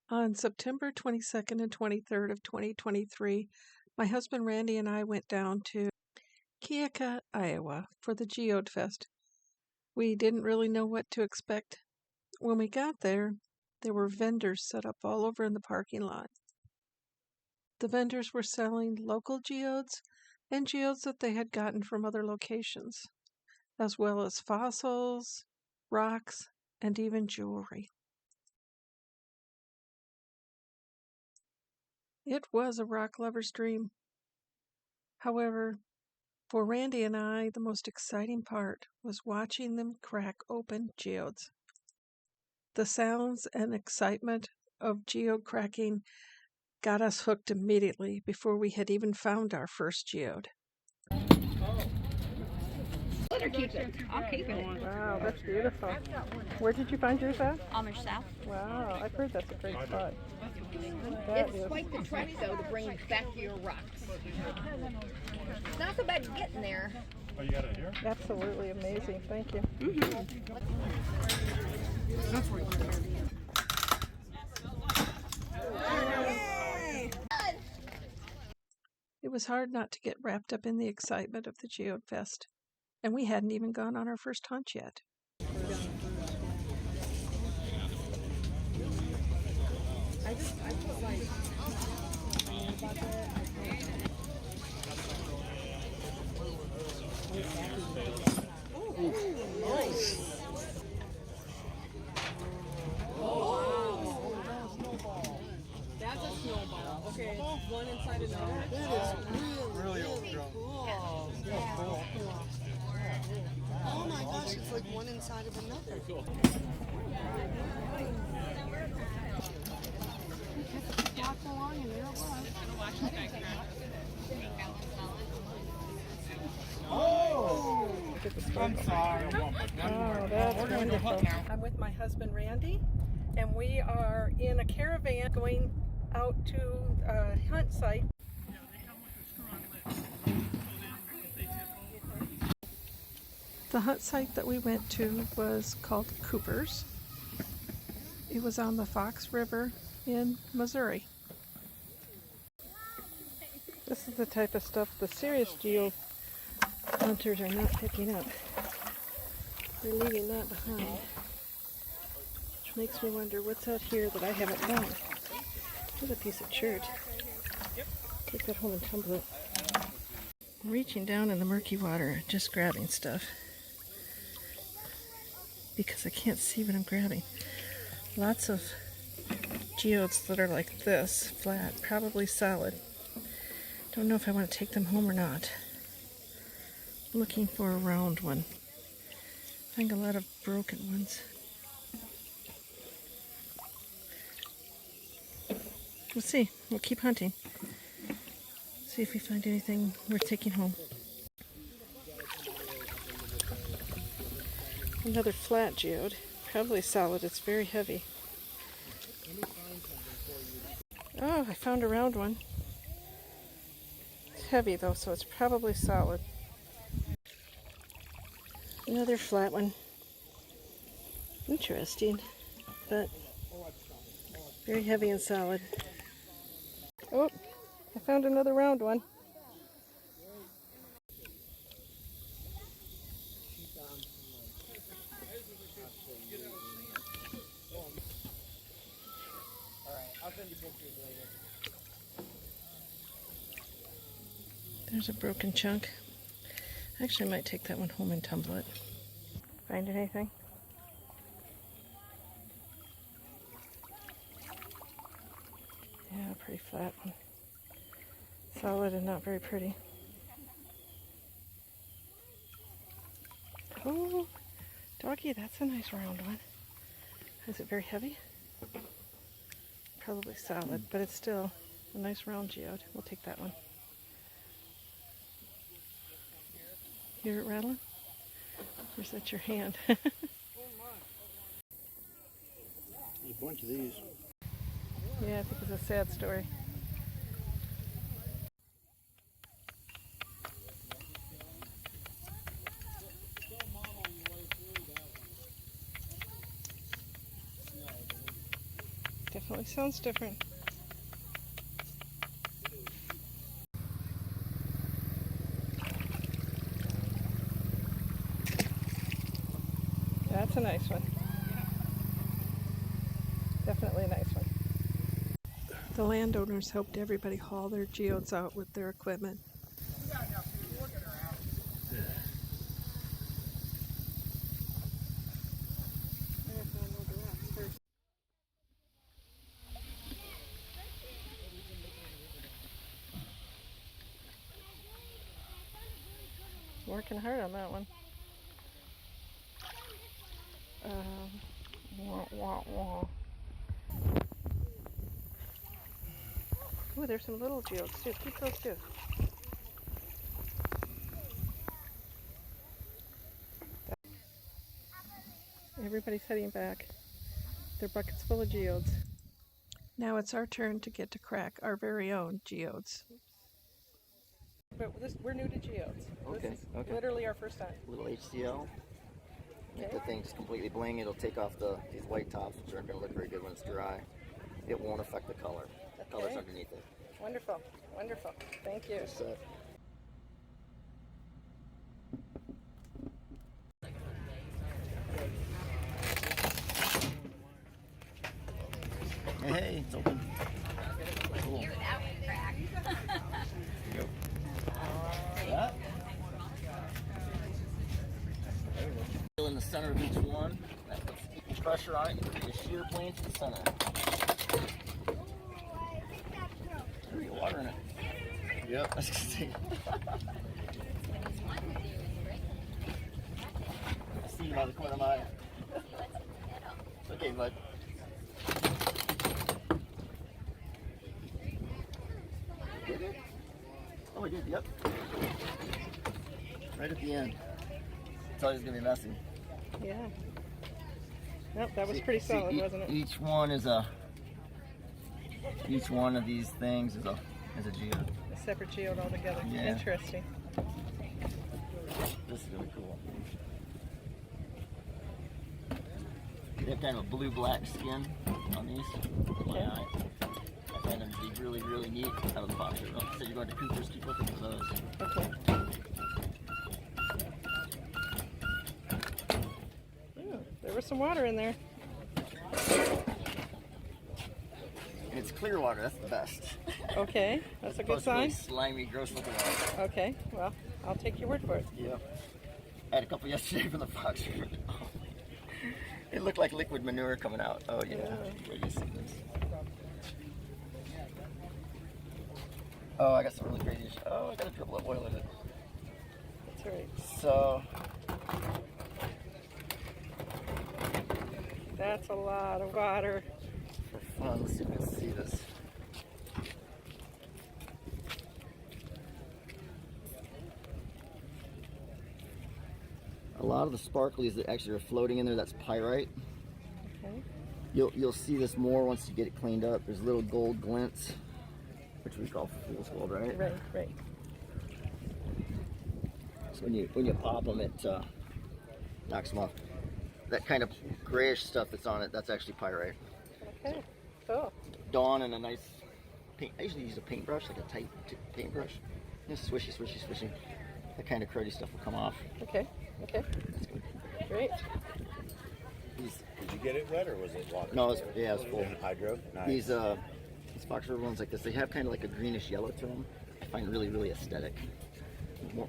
On September 22nd and 23rd of 2023, my husband Randy and I went down to Keokuk, Iowa for the Geode Fest. We didn't really know what to expect. When we got there were vendors set up all over in the parking lot. The vendors were selling local geodes and geodes that they had gotten from other locations, as well as fossils, rocks, and even jewelry. It was a rock lover's dream. However, for Randy and I, the most exciting part was watching them crack open geodes. The sounds and excitement of geode cracking got us hooked immediately before we had even found our first geode. Let her keep it. I'll keep it. Wow, that's beautiful. Where did you find yours at? Amish South. Wow, I've heard that's a great spot. It's quite the trek, though, to bring back your rocks. It's not so bad getting there. Oh, you got it here? Absolutely amazing. Thank you. It was hard not to get wrapped up in the excitement of the Geode Fest, and we hadn't even gone on our first hunt yet. That's a snowball. Okay, one inside another. That is really cool. Oh my gosh, it's like one inside of another. Walk along and there it was. Oh! I'm sorry. Oh, that's wonderful. I'm with my husband Randy, and we are in a caravan going out to a hunt site. The hunt site that we went to was called Cooper's. It was on the Fox River in Missouri. This is the type of stuff the serious geo hunters are not picking up. They're leaving that behind. Which makes me wonder what's out here that I haven't found. Here's a piece of chert. Take that home and tumble it. I'm reaching down in the murky water, just grabbing stuff. Because I can't see what I'm grabbing. Lots of geodes that are like this, flat, probably solid. Don't know if I want to take them home or not. Looking for a round one. Find a lot of broken ones. We'll see. We'll keep hunting. See if we find anything worth taking home. Another flat geode. Probably solid. It's very heavy. Oh, I found a round one. It's heavy though, so it's probably solid. Another flat one. Interesting, but very heavy and solid. Oh, I found another round one. There's a broken chunk. Actually, I might take that one home and tumble it. Find anything? Yeah, pretty flat one. Solid and not very pretty. Oh, doggy, that's a nice round one. Is it very heavy? Probably solid, but it's still a nice round geode. We'll take that one. Hear it rattling? Or is that your hand? There's a bunch of these. Yeah, I think it's a sad story. it sounds different. That's a nice one. Definitely a nice one. The landowners helped everybody haul their geodes out with their equipment. Working hard on that one. Wah, wah, wah. Ooh, there's some little geodes too. Keep those too. Everybody's heading back. Their buckets full of geodes. Now it's our turn to get to crack our very own geodes. But we're new to geodes. Okay, This is okay. literally our first time. Little HCl. Okay. If the thing's completely bling, it'll take off these white tops, which aren't going to look very good when it's dry. It won't affect the color. The color's underneath it. Wonderful, wonderful. Thank you. Just, hey, it's open. Cool. Yeah. In the center of each one, that puts equal pressure on it. You put your shear plane to the center. There you go, water in it. Yep, that's good to see. I see you by the corner of my eye. It's okay, bud. Did it? Oh, I did, yep. Right at the end. It's always going to be messy. Yeah. Nope, that was pretty solid, wasn't it? Each one is each one of these things is a geode. A separate geode altogether. Yeah. Interesting. This is really cool. They have kind of a blue-black skin on these. Okay. I find them to be really, really neat out of the box. So you're going to Cooper's, keep looking for those. Okay. Ooh, there was some water in there. And it's clear water, that's the best. Okay, that's a good sign. Slimy, gross looking water. Okay, well, I'll take your word for it. Yeah. I had a couple yesterday from the box. Oh, it looked like liquid manure coming out. Oh yeah. Where do you see this? Oh, I got some really crazy. Oh, I got a dribble of oil in it. That's right. So. That's a lot of water. For fun, let's see if we can see this. A lot of the sparklies that actually are floating in there, that's pyrite. Okay. You'll see this more once you get it cleaned up. There's little gold glints, which we call fool's gold, right? Right, right. So when you pop them, it knocks them off. That kind of grayish stuff that's on it, that's actually pyrite. Okay, cool. Dawn and a nice paint. I usually use a paintbrush, like a tight paintbrush. Just swishy, swishy, swishy. That kind of cruddy stuff will come off. Okay, okay. That's good. Great. These, Did you get it wet or was it water? no, it's, yeah, it's full. Hydro? Nice. These Fox River ones like this, they have kind of like a greenish yellow to them. I find really, really aesthetic.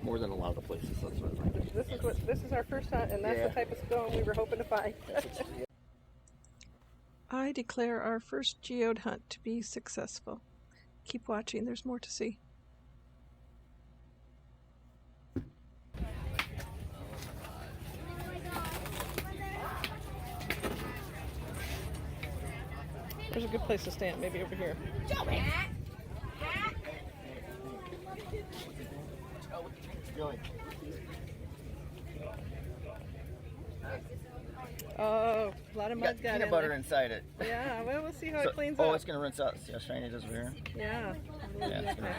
More than a lot of the places. So that's what I like. This is our first hunt, and that's the type of stone we were hoping to find. I declare our first geode hunt to be successful. Keep watching, there's more to see. There's a good place to stand, maybe over here. Oh, a lot of mud got peanut in butter there. inside it. Yeah, well, we'll see how it cleans oh, up. it's going to rinse out. See how shiny it is over here? Yeah. Yeah, it's gonna...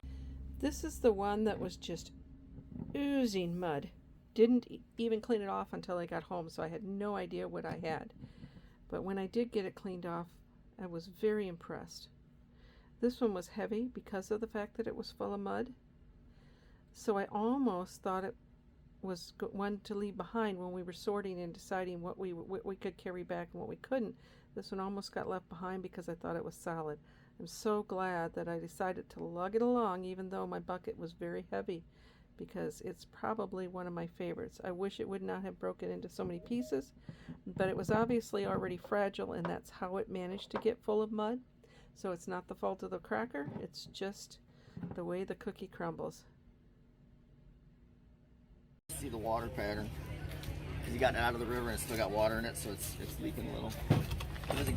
This is the one that was just oozing mud. Didn't even clean it off until I got home, so I had no idea what I had. But when I did get it cleaned off, I was very impressed. This one was heavy because of the fact that it was full of mud. So I almost thought it was one to leave behind when we were sorting and deciding what we could carry back and what we couldn't. This one almost got left behind because I thought it was solid. I'm so glad that I decided to lug it along even though my bucket was very heavy, because it's probably one of my favorites. I wish it would not have broken into so many pieces, but it was obviously already fragile, and that's how it managed to get full of mud. So it's not the fault of the cracker, it's just the way the cookie crumbles. See the water pattern, because you got it out of the river and it's still got water in it, so it's leaking a little,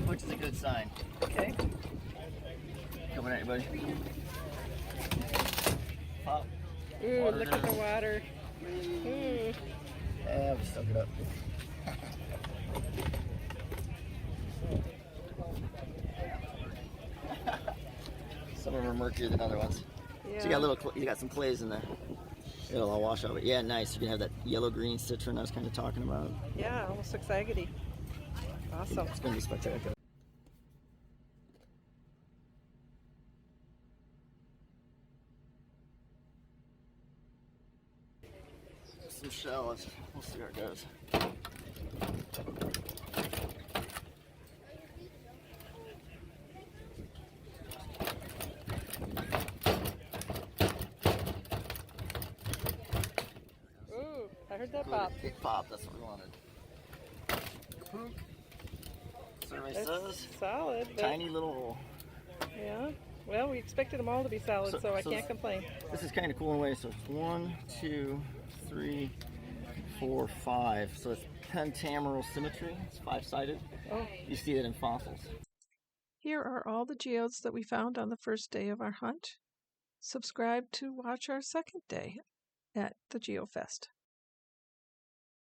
which is a good sign. Okay. Coming at you, buddy. Pop. Ooh, Water look at the there. water. Ooh. Yeah, we stuck it up. Some of them are murkier than other ones. Yeah. So you got some clays in there. It'll all wash out. But yeah, nice. You can have that yellow-green citron I was kind of talking about. Yeah, almost looks agate. Awesome. It's going to be spectacular. Some shells. We'll see how it goes. Ooh, I heard that pop. It popped. That's what we wanted. Survey That's says solid. But tiny little hole. yeah. Well, we expected them all to be solid, so I can't complain. This is kind of cool in a way. So it's 1, 2, 3, 4, 5. So it's pentameral symmetry. It's 5-sided. Oh. You see that in fossils. Here are all the geodes that we found on the first day of our hunt. Subscribe to watch our second day at the GeoFest.